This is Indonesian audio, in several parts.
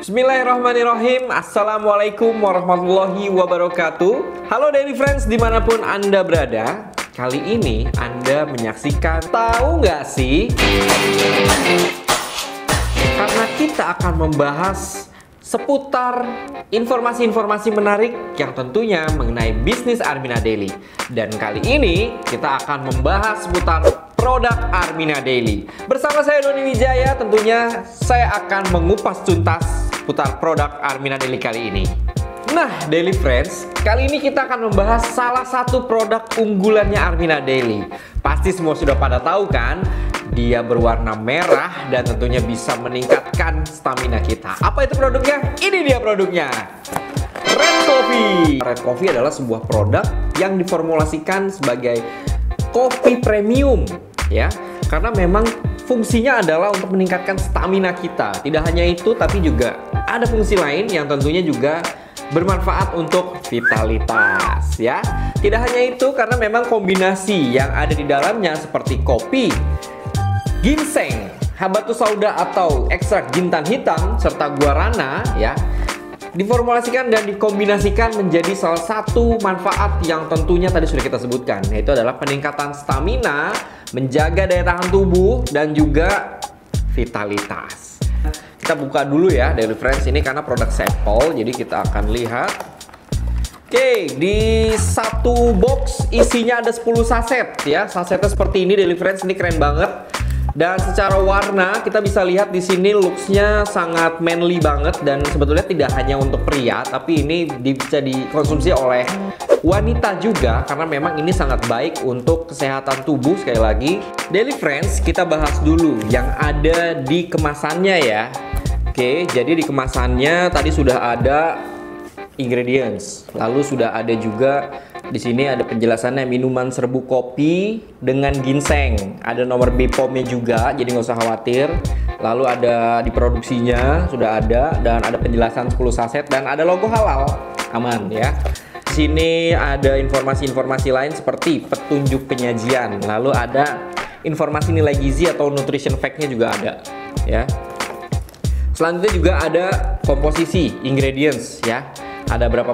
Bismillahirrahmanirrahim. Assalamualaikum warahmatullahi wabarakatuh. Halo Daily Friends dimanapun Anda berada. Kali ini Anda menyaksikan Tahu nggak sih? Karena kita akan membahas seputar informasi-informasi menarik yang tentunya mengenai bisnis Armina Daily. Dan kali ini kita akan membahas seputar produk Armina Daily. Bersama saya Doni Wijaya, tentunya saya akan mengupas tuntas seputar produk Armina Daily kali ini. Nah, Daily Friends, kali ini kita akan membahas salah satu produk unggulannya Armina Daily. Pasti semua sudah pada tahu kan? Dia berwarna merah dan tentunya bisa meningkatkan stamina kita. Apa itu produknya? Ini dia produknya. Red Coffee. Red Coffee adalah sebuah produk yang diformulasikan sebagai kopi premium, ya. Karena memang fungsinya adalah untuk meningkatkan stamina kita. Tidak hanya itu, tapi juga ada fungsi lain yang tentunya juga bermanfaat untuk vitalitas, ya. Tidak hanya itu, karena memang kombinasi yang ada di dalamnya seperti kopi, ginseng, habatus sauda atau ekstrak jintan hitam serta guarana, ya, diformulasikan dan dikombinasikan menjadi salah satu manfaat yang tentunya tadi sudah kita sebutkan, yaitu adalah peningkatan stamina, menjaga daya tahan tubuh, dan juga vitalitas. Kita buka dulu ya Daily Friends ini karena produk sampel, jadi kita akan lihat. Oke, di satu box isinya ada 10 saset ya. Sasetnya seperti ini Daily Friends, ini keren banget. Dan secara warna kita bisa lihat di sini looksnya sangat manly banget, dan sebetulnya tidak hanya untuk pria, tapi ini bisa dikonsumsi oleh wanita juga karena memang ini sangat baik untuk kesehatan tubuh. Sekali lagi, Daily Friends, kita bahas dulu yang ada di kemasannya ya. Oke, jadi di kemasannya tadi sudah ada ingredients, lalu sudah ada juga di sini ada penjelasannya minuman serbuk kopi dengan ginseng. Ada nomor BPOM-nya juga, jadi nggak usah khawatir. Lalu ada diproduksinya sudah ada, dan ada penjelasan 10 saset dan ada logo halal, aman ya. Di sini ada informasi-informasi lain seperti petunjuk penyajian. Lalu ada informasi nilai gizi atau nutrition fact-nya juga ada ya. Selanjutnya juga ada komposisi ingredients ya. Ada berapa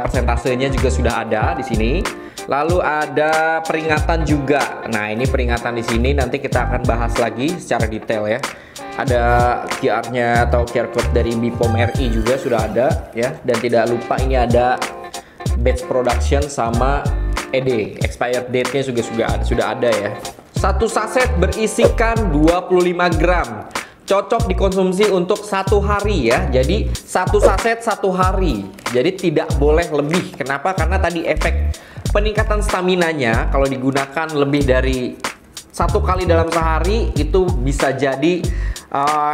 persentasenya juga sudah ada di sini. Lalu ada peringatan juga. Nah, ini peringatan di sini nanti kita akan bahas lagi secara detail ya. Ada QR-nya atau QR code dari BPOM RI juga sudah ada ya. Dan tidak lupa ini ada batch production sama ED, expired date-nya juga sudah ada ya. Satu saset berisikan 25 gram. Cocok dikonsumsi untuk 1 hari ya. Jadi satu saset 1 hari. Jadi tidak boleh lebih. Kenapa? Karena tadi efek peningkatan staminanya kalau digunakan lebih dari 1 kali dalam sehari itu bisa jadi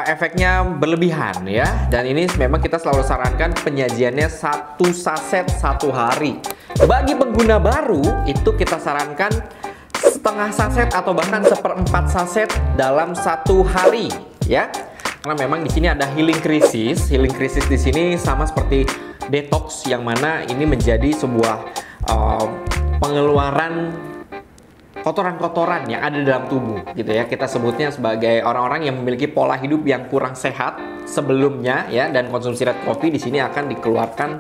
efeknya berlebihan ya. Dan ini memang kita selalu sarankan penyajiannya 1 saset 1 hari. Bagi pengguna baru itu kita sarankan setengah saset atau bahkan 1/4 saset dalam 1 hari ya. Karena memang di sini ada healing crisis. Healing crisis di sini sama seperti detox, yang mana ini menjadi sebuah pengeluaran kotoran-kotoran yang ada dalam tubuh gitu ya. Kita sebutnya sebagai orang-orang yang memiliki pola hidup yang kurang sehat sebelumnya ya, dan konsumsi red coffee di sini akan dikeluarkan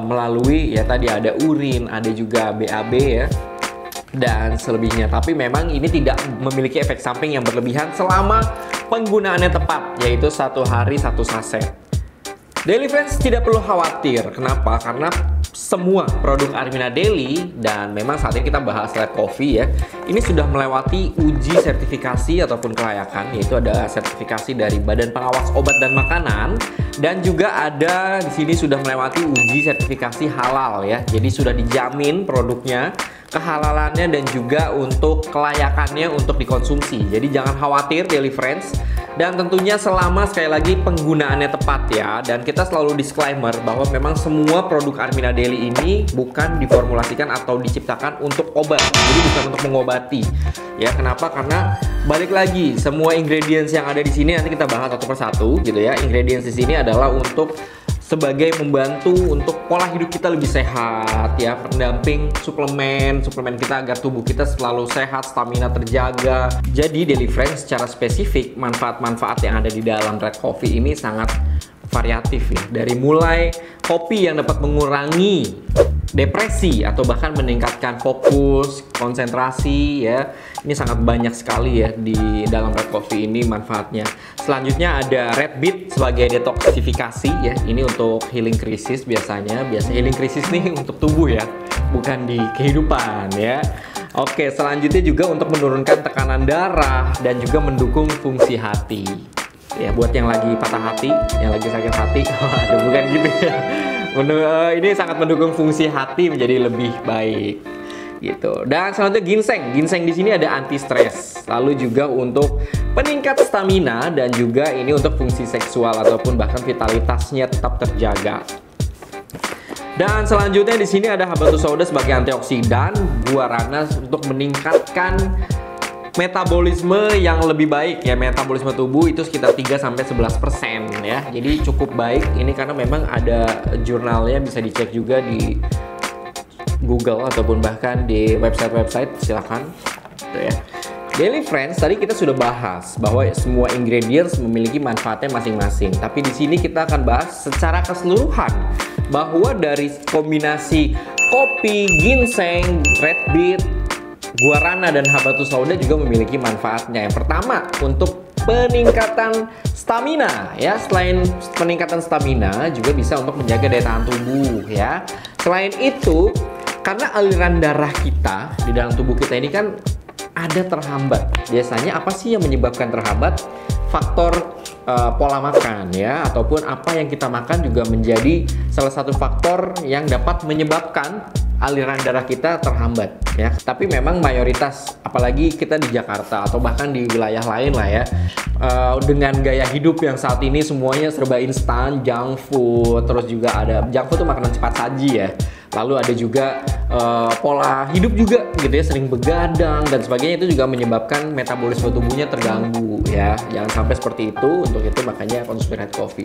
melalui ya tadi ada urin, ada juga BAB ya, dan selebihnya. Tapi memang ini tidak memiliki efek samping yang berlebihan selama penggunaannya tepat, yaitu 1 hari 1 saset. Daily Friends tidak perlu khawatir. Kenapa? Karena semua produk Armina Daily, dan memang saat ini kita bahas Red Coffee ya, ini sudah melewati uji sertifikasi ataupun kelayakan, yaitu ada sertifikasi dari Badan Pengawas Obat dan Makanan, dan juga ada di sini sudah melewati uji sertifikasi halal ya. Jadi sudah dijamin produknya, kehalalannya, dan juga untuk kelayakannya untuk dikonsumsi. Jadi jangan khawatir Daily Friends. Dan tentunya selama sekali lagi penggunaannya tepat ya. Dan kita selalu disclaimer bahwa memang semua produk Armina Daily ini bukan diformulasikan atau diciptakan untuk obat. Jadi bukan untuk mengobati. Ya, kenapa? Karena balik lagi semua ingredients yang ada di sini nanti kita bahas satu persatu gitu ya. Ingredients di sini adalah untuk sebagai membantu untuk pola hidup kita lebih sehat ya, pendamping suplemen kita agar tubuh kita selalu sehat, stamina terjaga. Jadi Daily Friends secara spesifik manfaat-manfaat yang ada di dalam Red Coffee ini sangat variatif ya. Dari mulai kopi yang dapat mengurangi depresi atau bahkan meningkatkan fokus, konsentrasi ya. Ini sangat banyak sekali ya di dalam Red Coffee ini manfaatnya. Selanjutnya ada Red Beet sebagai detoksifikasi ya. Ini untuk healing krisis biasanya. Biasa healing krisis nih untuk tubuh ya, bukan di kehidupan ya. Oke, selanjutnya juga untuk menurunkan tekanan darah dan juga mendukung fungsi hati. Ya, buat yang lagi patah hati, yang lagi sakit hati, waduh bukan gitu ya. Ini sangat mendukung fungsi hati menjadi lebih baik gitu. Dan selanjutnya ginseng di sini ada anti stres, lalu juga untuk peningkat stamina dan juga ini untuk fungsi seksual ataupun bahkan vitalitasnya tetap terjaga. Dan selanjutnya di sini ada habatus sauda sebagai antioksidan, guarana untuk meningkatkan metabolisme yang lebih baik ya. Metabolisme tubuh itu sekitar 3-11% ya. Jadi cukup baik ini karena memang ada jurnalnya, bisa dicek juga di Google ataupun bahkan di website-website, silakan gitu ya. Daily Friends tadi kita sudah bahas bahwa semua ingredients memiliki manfaatnya masing-masing. Tapi di sini kita akan bahas secara keseluruhan bahwa dari kombinasi kopi, ginseng, red beet, guarana dan habatus sauda juga memiliki manfaatnya. Yang pertama untuk peningkatan stamina ya. Selain peningkatan stamina juga bisa untuk menjaga daya tahan tubuh ya. Selain itu karena aliran darah kita di dalam tubuh kita ini kan ada terhambat. Biasanya apa sih yang menyebabkan terhambat? Faktor pola makan ya, ataupun apa yang kita makan juga menjadi salah satu faktor yang dapat menyebabkan aliran darah kita terhambat ya. Tapi memang mayoritas, apalagi kita di Jakarta atau bahkan di wilayah lain lah ya, dengan gaya hidup yang saat ini semuanya serba instan, junk food, terus juga ada junk food itu makanan cepat saji ya. Lalu ada juga pola hidup juga gitu ya, sering begadang dan sebagainya, itu juga menyebabkan metabolisme tubuhnya terganggu ya. Jangan sampai seperti itu, untuk itu makanya konsumsi red coffee.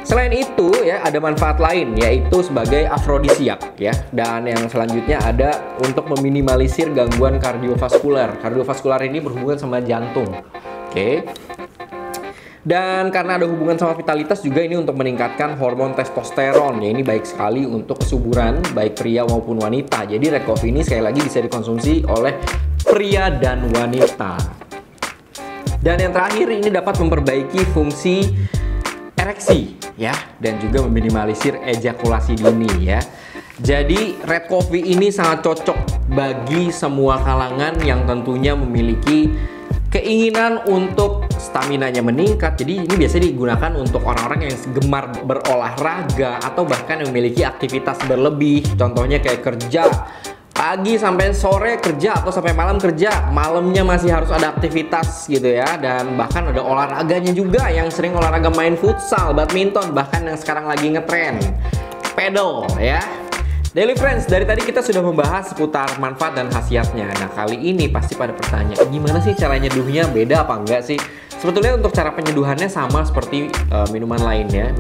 Selain itu ya ada manfaat lain, yaitu sebagai afrodisiak ya. Dan yang selanjutnya ada untuk meminimalisir gangguan kardiovaskular. Kardiovaskular ini berhubungan sama jantung. Oke. Dan karena ada hubungan sama vitalitas juga ini untuk meningkatkan hormon testosteron ya. Ini baik sekali untuk kesuburan baik pria maupun wanita. Jadi red coffee ini sekali lagi bisa dikonsumsi oleh pria dan wanita. Dan yang terakhir ini dapat memperbaiki fungsi ereksi ya, dan juga meminimalisir ejakulasi dini ya. Jadi red coffee ini sangat cocok bagi semua kalangan yang tentunya memiliki keinginan untuk staminanya meningkat. Jadi ini biasanya digunakan untuk orang-orang yang gemar berolahraga atau bahkan yang memiliki aktivitas berlebih. Contohnya kayak kerja pagi sampai sore kerja atau sampai malam kerja, malamnya masih harus ada aktivitas gitu ya. Dan bahkan ada olahraganya juga, yang sering olahraga main futsal, badminton, bahkan yang sekarang lagi ngetren pedal ya. Daily Friends, dari tadi kita sudah membahas seputar manfaat dan khasiatnya. Nah kali ini pasti pada bertanya, gimana sih cara nyeduhnya, beda apa enggak sih? Sebetulnya untuk cara penyeduhannya sama seperti minuman lainnya.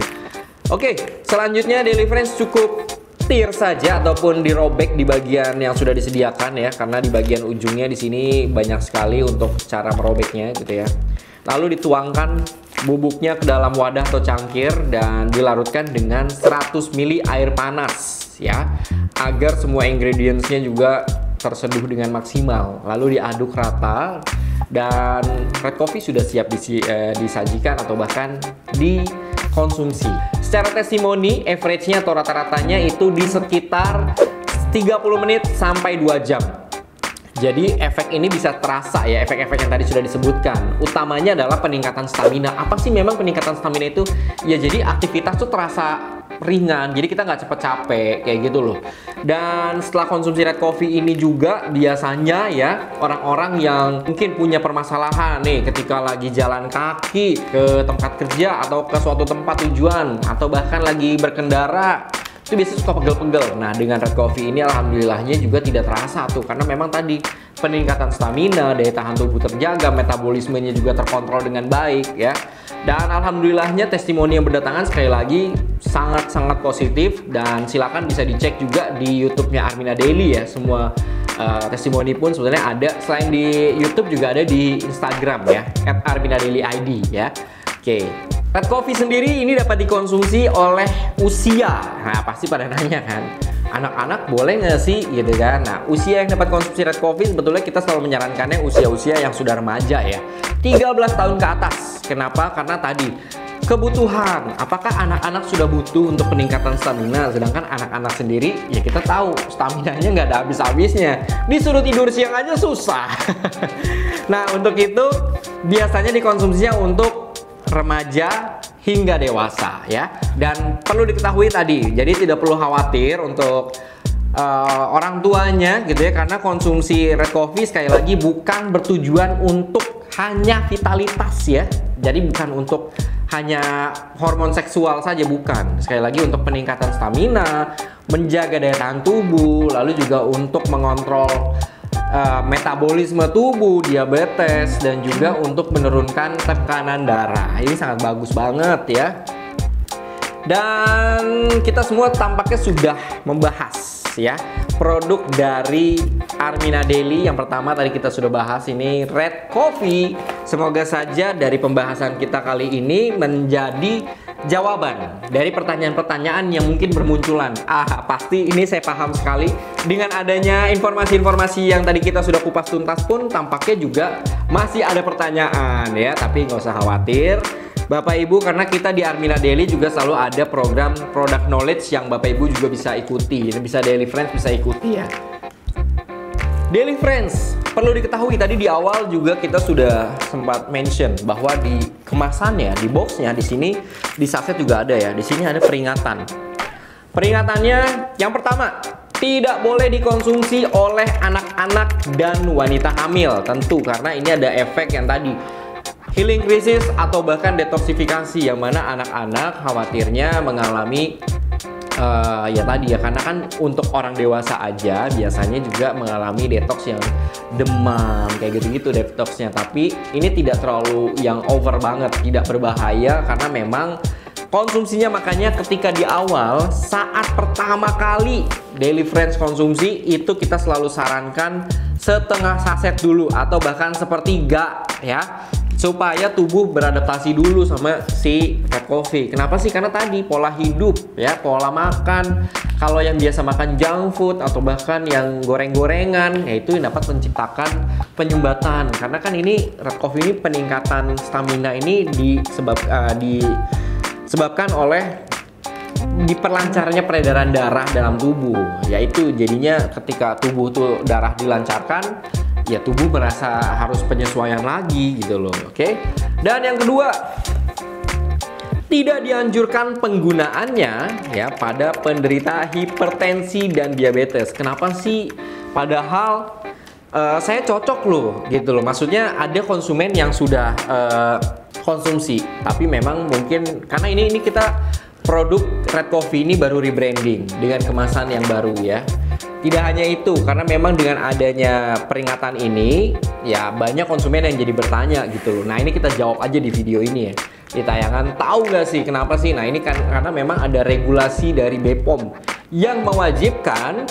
Oke, selanjutnya Daily Friends cukup tir saja ataupun dirobek di bagian yang sudah disediakan ya, karena di bagian ujungnya di sini banyak sekali untuk cara merobeknya gitu ya. Lalu dituangkan bubuknya ke dalam wadah atau cangkir dan dilarutkan dengan 100 ml air panas ya, agar semua ingredientsnya juga terseduh dengan maksimal. Lalu diaduk rata dan red coffee sudah siap disajikan atau bahkan dikonsumsi. Secara testimoni, average-nya atau rata-ratanya itu di sekitar 30 menit sampai 2 jam. Jadi efek ini bisa terasa ya, efek-efek yang tadi sudah disebutkan. Utamanya adalah peningkatan stamina. Apa sih memang peningkatan stamina itu? Ya jadi aktivitas tuh terasa ringan, jadi kita nggak cepet capek kayak gitu loh. Dan setelah konsumsi red coffee ini juga biasanya ya, orang-orang yang mungkin punya permasalahan nih ketika lagi jalan kaki ke tempat kerja atau ke suatu tempat tujuan, atau bahkan lagi berkendara, itu biasanya suka pegel-pegel. Nah dengan red coffee ini alhamdulillahnya juga tidak terasa tuh, karena memang tadi peningkatan stamina, daya tahan tubuh terjaga, metabolismenya juga terkontrol dengan baik ya. Dan alhamdulillahnya testimoni yang berdatangan sekali lagi sangat-sangat positif, dan silakan bisa dicek juga di YouTube-nya Armina Daily ya. Semua testimoni pun sebenarnya ada, selain di YouTube juga ada di Instagram ya, @arminadailyid ya. Oke. Red coffee sendiri ini dapat dikonsumsi oleh usia. Nah, pasti pada nanya kan, anak-anak boleh nggak sih gitu kan. Nah, usia yang dapat konsumsi red coffee sebetulnya kita selalu menyarankannya usia-usia yang sudah remaja ya, 13 tahun ke atas. Kenapa? Karena tadi kebutuhan, apakah anak-anak sudah butuh untuk peningkatan stamina, sedangkan anak-anak sendiri ya kita tahu staminanya nggak ada habis-habisnya, disuruh tidur siang aja susah. Nah, untuk itu biasanya dikonsumsinya untuk remaja hingga dewasa ya. Dan perlu diketahui tadi, jadi tidak perlu khawatir untuk orang tuanya gitu ya, karena konsumsi red coffee sekali lagi bukan bertujuan untuk hanya vitalitas ya. Jadi bukan untuk hanya hormon seksual saja, bukan. Sekali lagi untuk peningkatan stamina, menjaga daya tahan tubuh, lalu juga untuk mengontrol metabolisme tubuh, diabetes, dan juga untuk menurunkan tekanan darah. Ini sangat bagus banget ya. Dan kita semua tampaknya sudah membahas ya produk dari Armina Daily. Yang pertama tadi kita sudah bahas ini red coffee. Semoga saja dari pembahasan kita kali ini menjadi jawaban dari pertanyaan-pertanyaan yang mungkin bermunculan. Pasti ini saya paham sekali. Dengan adanya informasi-informasi yang tadi kita sudah kupas tuntas pun tampaknya juga masih ada pertanyaan ya. Tapi nggak usah khawatir Bapak Ibu, karena kita di Armina Daily juga selalu ada program product knowledge yang Bapak Ibu juga bisa ikuti. Ini bisa Daily Friends bisa ikuti ya. Daily Friends, perlu diketahui tadi di awal juga kita sudah sempat mention bahwa di kemasannya, di boxnya, di sini di saset juga ada ya. Di sini ada peringatan. Peringatannya yang pertama, tidak boleh dikonsumsi oleh anak-anak dan wanita hamil. Tentu karena ini ada efek yang tadi healing crisis atau bahkan detoksifikasi, yang mana anak-anak khawatirnya mengalami ya tadi ya, karena kan untuk orang dewasa aja biasanya juga mengalami detox yang demam kayak gitu-gitu detoxnya, tapi ini tidak terlalu yang over banget, tidak berbahaya karena memang konsumsinya. Makanya ketika di awal saat pertama kali Daily Friends konsumsi itu kita selalu sarankan setengah saset dulu atau bahkan sepertiga ya, supaya tubuh beradaptasi dulu sama si red coffee. Kenapa sih? Karena tadi pola hidup ya, pola makan. Kalau yang biasa makan junk food atau bahkan yang goreng-gorengan, yaitu yang dapat menciptakan penyumbatan. Karena kan ini red coffee ini peningkatan stamina ini disebabkan oleh diperlancarnya peredaran darah dalam tubuh. Yaitu jadinya ketika tubuh tuh darah dilancarkan, ya tubuh merasa harus penyesuaian lagi gitu loh. Oke. Dan yang kedua, tidak dianjurkan penggunaannya ya pada penderita hipertensi dan diabetes. Kenapa sih? Padahal saya cocok loh gitu loh. Maksudnya ada konsumen yang sudah konsumsi, tapi memang mungkin karena ini kita produk red coffee ini baru rebranding dengan kemasan yang baru ya. Tidak hanya itu, karena memang dengan adanya peringatan ini ya banyak konsumen yang jadi bertanya gitu loh. Nah, ini kita jawab aja di video ini ya, di tayangan. Tahu nggak sih kenapa sih? Nah, ini kan karena memang ada regulasi dari BPOM yang mewajibkan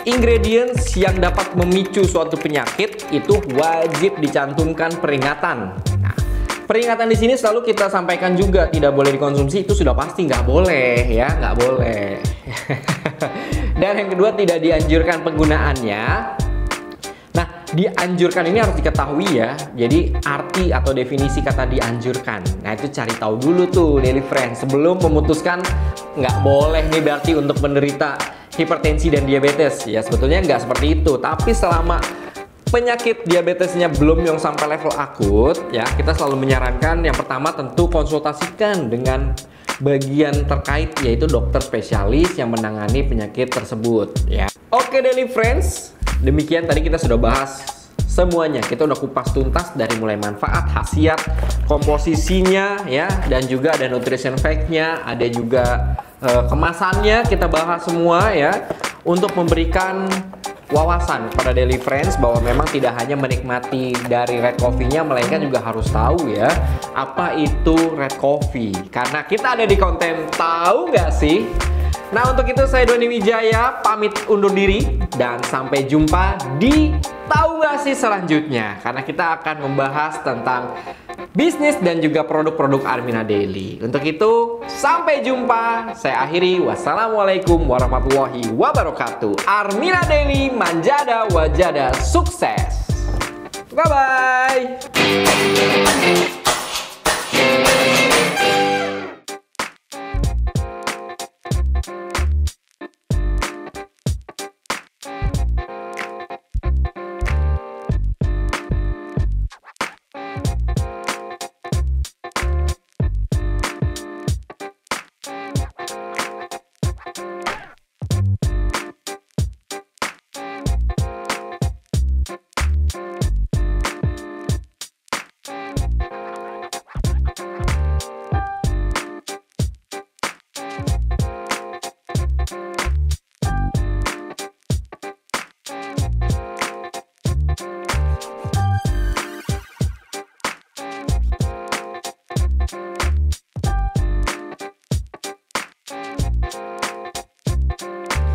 ingredients yang dapat memicu suatu penyakit itu wajib dicantumkan peringatan. Nah, peringatan di sini selalu kita sampaikan juga tidak boleh dikonsumsi, itu sudah pasti nggak boleh ya, nggak boleh. Dan yang kedua, tidak dianjurkan penggunaannya. Nah, dianjurkan ini harus diketahui ya. Jadi arti atau definisi kata dianjurkan, nah itu cari tahu dulu tuh Daily Friends sebelum memutuskan nggak boleh nih berarti untuk menderita hipertensi dan diabetes. Ya sebetulnya nggak seperti itu. Tapi selama penyakit diabetesnya belum yang sampai level akut ya, kita selalu menyarankan yang pertama tentu konsultasikan dengan bagian terkait, yaitu dokter spesialis yang menangani penyakit tersebut ya. Oke Daily Friends, demikian tadi kita sudah bahas semuanya. Kita udah kupas tuntas dari mulai manfaat, khasiat, komposisinya ya, dan juga ada nutrition fact-nya, ada juga kemasannya, kita bahas semua ya, untuk memberikan wawasan pada Daily Friends bahwa memang tidak hanya menikmati dari red coffee-nya, melainkan juga harus tahu ya apa itu red coffee. Karena kita ada di konten tahu nggak sih? Nah, untuk itu saya Doni Wijaya pamit undur diri dan sampai jumpa di Tahu Nggak Sih selanjutnya, karena kita akan membahas tentang bisnis dan juga produk-produk Armina Daily. Untuk itu, sampai jumpa. Saya akhiri. Wassalamualaikum warahmatullahi wabarakatuh. Armina Daily, manjada wajada sukses. Bye-bye.